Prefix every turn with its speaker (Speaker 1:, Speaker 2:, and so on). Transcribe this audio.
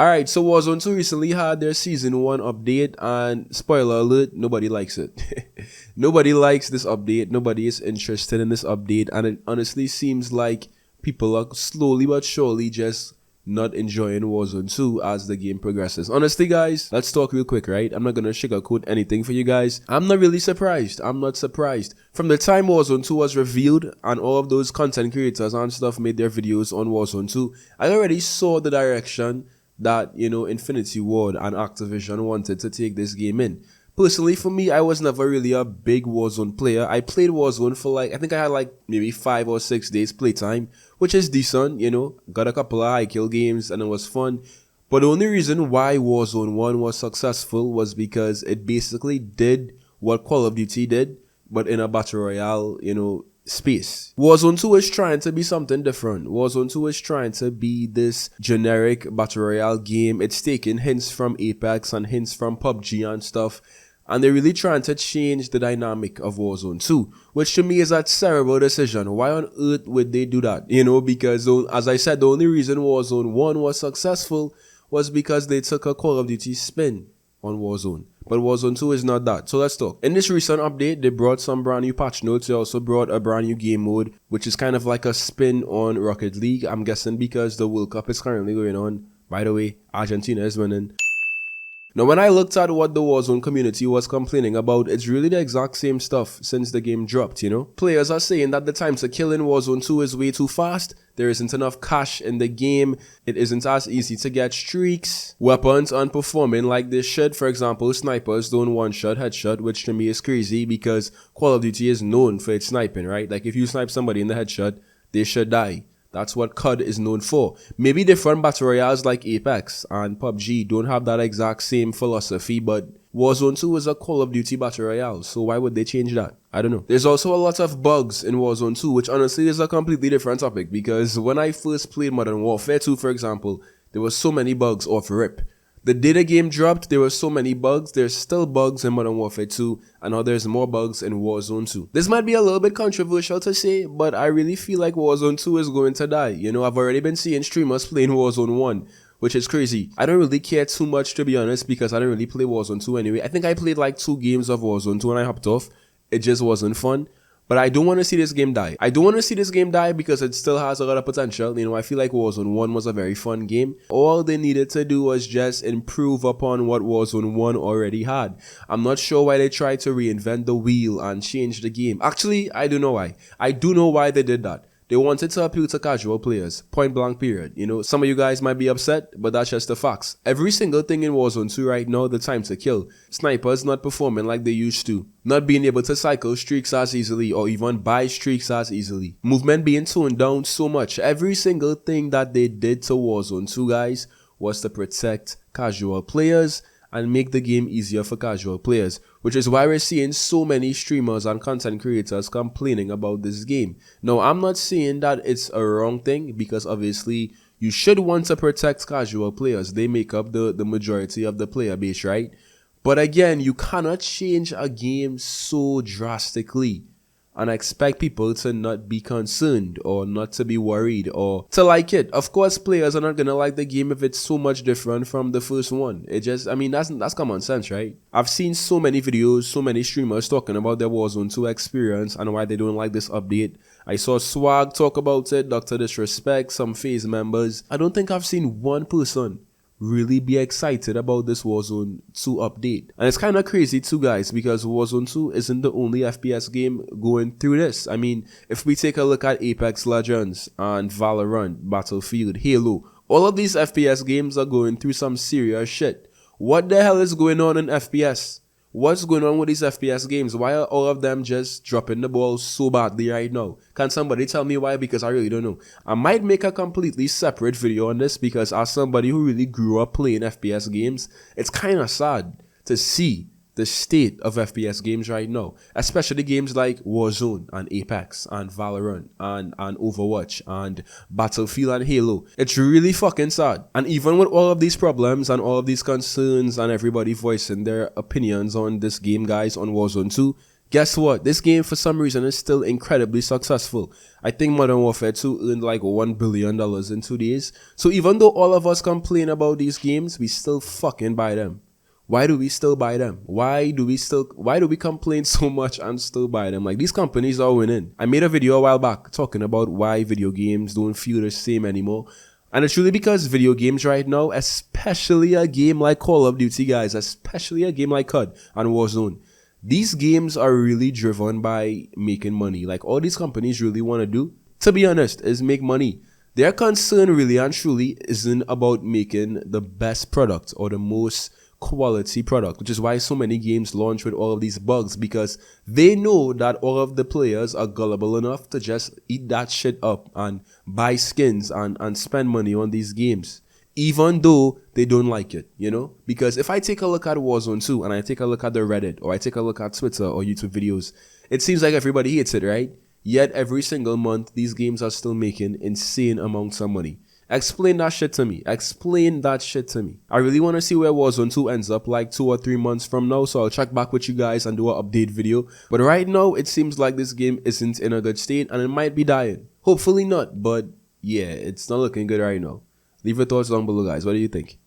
Speaker 1: Alright, so Warzone 2 recently had their Season 1 update, and spoiler alert, nobody likes it. Nobody likes this update, nobody is interested in this update, and it honestly seems like people are slowly but surely just not enjoying Warzone 2 as the game progresses. Honestly, guys, let's talk real quick, right? I'm not gonna sugarcoat anything for you guys. I'm not really surprised. I'm not surprised. From the time Warzone 2 was revealed and all of those content creators and stuff made their videos on Warzone 2, I already saw the direction that, Infinity Ward and Activision wanted to take this game in. Personally, for me, I was never really a big Warzone player. I played Warzone for I think I had maybe 5 or 6 days playtime, which is decent, Got a couple of high kill games and it was fun. But the only reason why Warzone 1 was successful was because it basically did what Call of Duty did, but in a Battle Royale, space. Warzone 2 is trying to be something different. Warzone 2 is trying to be this generic Battle Royale game. It's taking hints from Apex and hints from PUBG and stuff. And they're really trying to change the dynamic of Warzone 2, which to me is a terrible decision. Why on earth would they do that? Because as I said, the only reason Warzone 1 was successful was because they took a Call of Duty spin on Warzone. But Warzone 2 is not that. So let's talk. In this recent update, they brought some brand new patch notes. They also brought a brand new game mode, which is kind of like a spin on Rocket League. I'm guessing because the World Cup is currently going on. By the way, Argentina is winning. Now, when I looked at what the Warzone community was complaining about, it's really the exact same stuff since the game dropped, Players are saying that the time to kill in Warzone 2 is way too fast, there isn't enough cash in the game, it isn't as easy to get streaks, weapons aren't performing like they should. For example, snipers don't one-shot headshot, which to me is crazy because Call of Duty is known for its sniping, right? Like if you snipe somebody in the headshot, they should die. That's what CUD is known for. Maybe different Battle Royales like Apex and PUBG don't have that exact same philosophy, but Warzone 2 is a Call of Duty Battle Royale, so why would they change that? I don't know. There's also a lot of bugs in Warzone 2, which honestly is a completely different topic, because when I first played Modern Warfare 2, for example, there were so many bugs off rip. The day the game dropped, there were so many bugs. There's still bugs in Modern Warfare 2, and now there's more bugs in Warzone 2. This might be a little bit controversial to say, but I really feel like Warzone 2 is going to die. I've already been seeing streamers playing Warzone 1, which is crazy. I don't really care too much, to be honest, because I don't really play Warzone 2 anyway. I think I played 2 games of Warzone 2 and I hopped off. It just wasn't fun. But I don't want to see this game die. I don't want to see this game die because it still has a lot of potential. I feel like Warzone 1 was a very fun game. All they needed to do was just improve upon what Warzone 1 already had. I'm not sure why they tried to reinvent the wheel and change the game. Actually, I do know why. I do know why they did that. They wanted to appeal to casual players, point blank period. Some of you guys might be upset, but that's just the facts. Every single thing in Warzone 2 right now, the time to kill. Snipers not performing like they used to. Not being able to cycle streaks as easily or even buy streaks as easily. Movement being toned down so much. Every single thing that they did to Warzone 2, guys, was to protect casual players and make the game easier for casual players, which is why we're seeing so many streamers and content creators complaining about this game. Now, I'm not saying that it's a wrong thing, because obviously you should want to protect casual players. They make up the majority of the player base, right? But again, you cannot change a game so drastically and expect people to not be concerned or not to be worried or to like it. Of course, players are not gonna like the game if it's so much different from the first one. That's common sense, right? I've seen so many videos, so many streamers talking about their Warzone 2 experience and why they don't like this update. I saw Swag talk about it, Dr. Disrespect, some FaZe members. I don't think I've seen one person really be excited about this Warzone 2 update. And it's kind of crazy too, guys, because Warzone 2 isn't the only FPS game going through this. If we take a look at Apex Legends and Valorant, Battlefield, Halo, all of these FPS games are going through some serious shit. What the hell is going on in FPS? What's going on with these FPS games? Why are all of them just dropping the ball so badly right now? Can somebody tell me why? Because I really don't know. I might make a completely separate video on this, because as somebody who really grew up playing FPS games, it's kind of sad to see the state of FPS games right now, especially games like Warzone and Apex and Valorant and Overwatch and Battlefield and Halo. It's really fucking sad. And even with all of these problems and all of these concerns and everybody voicing their opinions on this game, guys, on Warzone 2, Guess what? This game, for some reason, is still incredibly successful. I think Modern Warfare 2 earned like $1 billion in 2 days. So even though all of us complain about these games, we still fucking buy them. Why do we still buy them? Why do we complain so much and still buy them? Like, these companies are winning. I made a video a while back talking about why video games don't feel the same anymore. And it's really because video games right now, especially a game like Call of Duty, guys, especially a game like COD and Warzone, these games are really driven by making money. Like, all these companies really want to do, to be honest, is make money. Their concern really and truly isn't about making the best product or the most quality product, which is why so many games launch with all of these bugs, because they know that all of the players are gullible enough to just eat that shit up and buy skins and spend money on these games, even though they don't like it, you know? Because if I take a look at Warzone 2 and I take a look at the Reddit or I take a look at Twitter or YouTube videos, it seems like everybody hates it, right? Yet every single month, these games are still making insane amounts of money. Explain that shit to me. Explain that shit to me. I really want to see where Warzone 2 ends up like 2 or 3 months from now, so I'll check back with you guys and do an update video. But right now, it seems like this game isn't in a good state and it might be dying. Hopefully not, but yeah, it's not looking good right now. Leave your thoughts down below, guys. What do you think?